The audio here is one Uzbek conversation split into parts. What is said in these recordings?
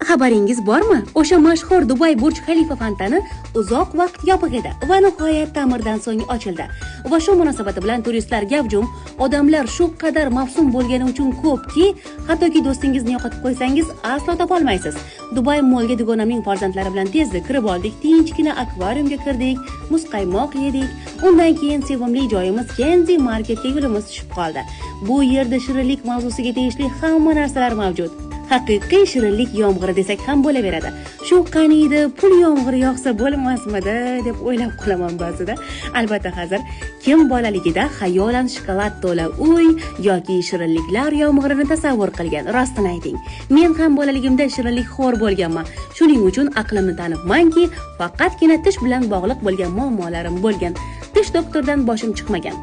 xabaringiz bormi? O'sha mashhur Dubay Burj Khalifa fontani uzoq vaqt yopiq edi va nihoyat ta'mirdan so'ng ochildi. Va shu munosabati bilan turistlar gavjum, odamlar shu qadar mavsum bo'lgani uchun ko'pki, hattoki do'stingizni yo'qotib qo'ysangiz aslo topolmaysiz. Dubay Mallga dugonamning farzandlari bilan tezda kirib oldik, tinchgina akvariumga kirdik, muzqaymoq yedik. Undan keyin sevimli joyimiz Kenzi marketga yo'limiz tushib qoldi. Bu yerda shirinlik mavzusiga tegishli hamma narsalar mavjud. Haqiqiy shirinlik yomg'iri desak ham bo'laveradi. Shu qaniydi pul yomg'iri yog'sa bo'lmasmidi deb o'ylab qolaman ba'zida. Albatta hozir kim bolaligida xayolan shokolad to'la uy yoki shirinliklar yomg'irini tasavvur qilgan, rostini ayting. Men ham bolaligimda shirinlik xo'r bo'lganman. Shuning uchun aqlimni tanibmanki, faqatgina tish bilan bog'liq bo'lgan muammolarim bo'lgan. Tish doktordan boshim chiqmagan.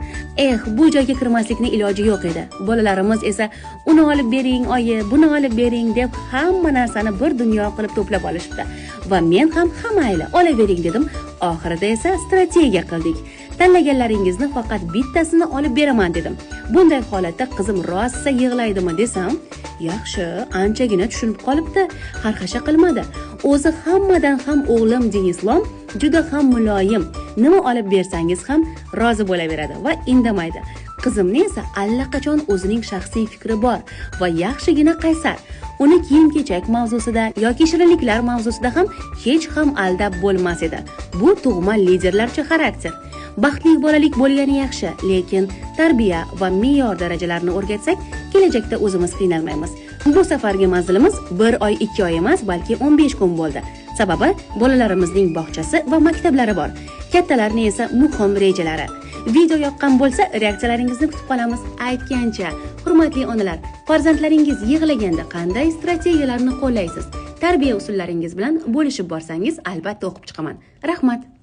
Bu joyga kirmaslikning iloji yo'q edi. Bolalarimiz esa uni olib bering, oyi, buni olib bering deb hamma narsani bir dunyo qilib to'plab olishibdi. Va men ham mayli, olavering dedim. Oxirida esa strategiya qildik. Tanlaganlaringizni faqat bittasini olib beraman dedim. Bunday holatda qizim rosa yig'laydimi desam, yaxshi, anchagina tushunib qolibdi, xarxasha qilmadi. O'zi hammadan ham o'g'lim Denislom juda ham muloyim. Nima olib bersangiz ham rozi bo'laveradi va indamaydi. Qizimni esa allaqachon o'zining shaxsiy fikri bor va yaxshigina qaysar. Uni kiyim-kechak mavzusida yoki shirinliklar mavzusida ham hech ham aldab bo'lmas edi. Bu tug'ma liderlarcha xarakter. Baxtli bolalik bo'lgani yaxshi, lekin tarbiya va me'yor darajalarini o'rgatsak, kelajakda o'zimiz qiynalmaymiz. Bu safargi manzilimiz 1 oy 2 oy emas, balki 15 kun bo'ldi. Sababi bolalarimizning bog'chasi va maktablari bor. Kattalarning esa muhim rejalari. Video yoqqan bo'lsa, reaksiyalaringizni kutib qolamiz. Aytgancha, hurmatli onalar, farzandlaringiz yig'laganda qanday strategiyalarni qo'llaysiz? Tarbiya usullaringiz bilan bo'lishib borsangiz, albatta o'qib chiqaman. Rahmat.